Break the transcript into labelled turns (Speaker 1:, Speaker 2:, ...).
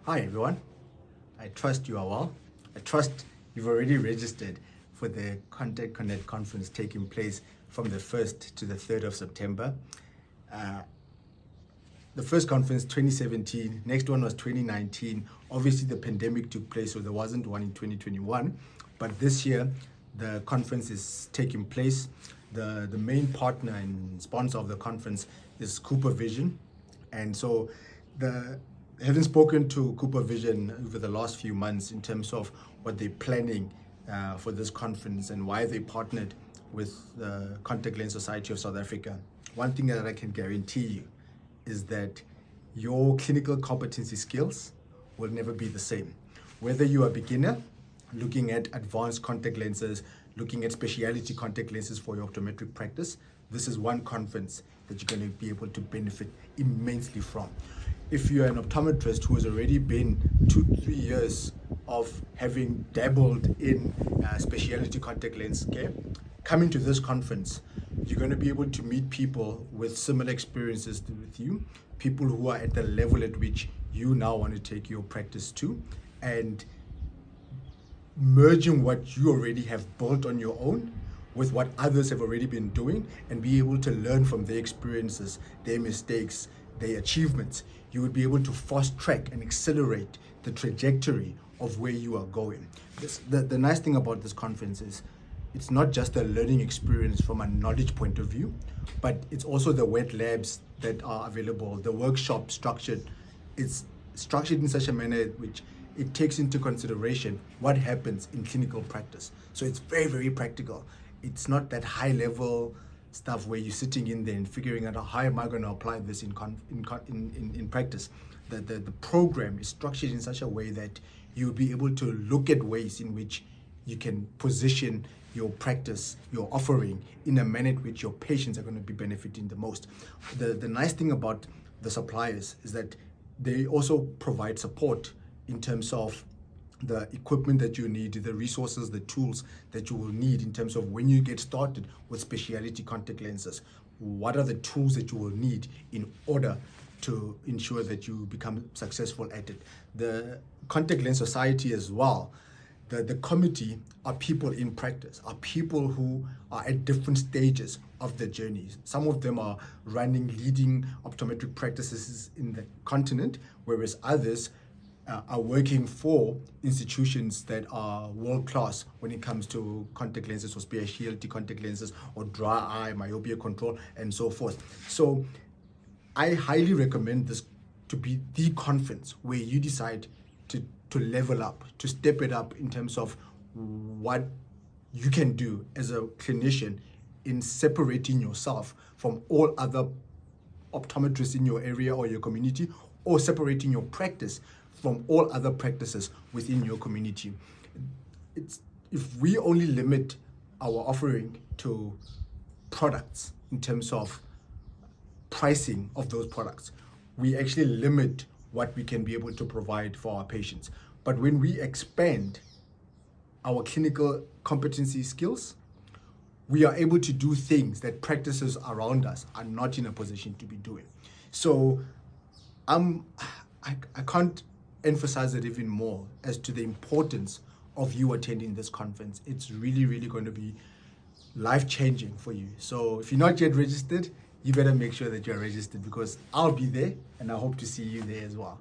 Speaker 1: Hi everyone, I trust you are well. I trust you've already registered for the Contact Connect conference taking place from the 1st to the 3rd of September. The first conference 2017, next one was 2019. Obviously the pandemic took place, so there wasn't one in 2021. But this year, the conference is taking place. The main partner and sponsor of the conference is Cooper Vision. And so having spoken to Cooper Vision over the last few months in terms of what they're planning for this conference and why they partnered with the Contact Lens Society of South Africa, one thing that I can guarantee you is that your clinical competency skills will never be the same. Whether you are a beginner looking at advanced contact lenses, looking at specialty contact lenses for your optometric practice, this is one conference that you're going to be able to benefit immensely from. If you're an optometrist who has already been 2-3 years of having dabbled in specialty contact lens care, coming to this conference, you're going to be able to meet people with similar experiences with you, people who are at the level at which you now want to take your practice to, and merging what you already have built on your own with what others have already been doing and be able to learn from their experiences, their mistakes, their achievements. You would be able to fast track and accelerate the trajectory of where you are going. The nice thing about this conference is it's not just a learning experience from a knowledge point of view, but it's also the wet labs that are available, the workshop structured. It's structured in such a manner which it takes into consideration what happens in clinical practice. So it's very, very practical. It's not that high level stuff where you're sitting in there and figuring out how am I going to apply this in practice. The program is structured in such a way that you'll be able to look at ways in which you can position your practice, your offering in a manner in which your patients are going to be benefiting the most. The nice thing about the suppliers is that they also provide support in terms of the equipment that you need, the resources, the tools that you will need in terms of when you get started with specialty contact lenses. What are the tools that you will need in order to ensure that you become successful at it? The Contact Lens Society as well, the committee are people in practice, are people who are at different stages of the journeys. Some of them are running leading optometric practices in the continent, whereas others are working for institutions that are world-class when it comes to contact lenses or specialty contact lenses or dry eye, myopia control, and so forth. So I highly recommend this to be the conference where you decide to level up, to step it up in terms of what you can do as a clinician in separating yourself from all other optometrists in your area or your community, or separating your practice from all other practices within your community. If we only limit our offering to products in terms of pricing of those products, we actually limit what we can be able to provide for our patients. But when we expand our clinical competency skills, we are able to do things that practices around us are not in a position to be doing. So I can't emphasize it even more as to the importance of you attending this conference. It's really, really going to be life-changing for you. So if you're not yet registered, you better make sure that you're registered, because I'll be there and I hope to see you there as well.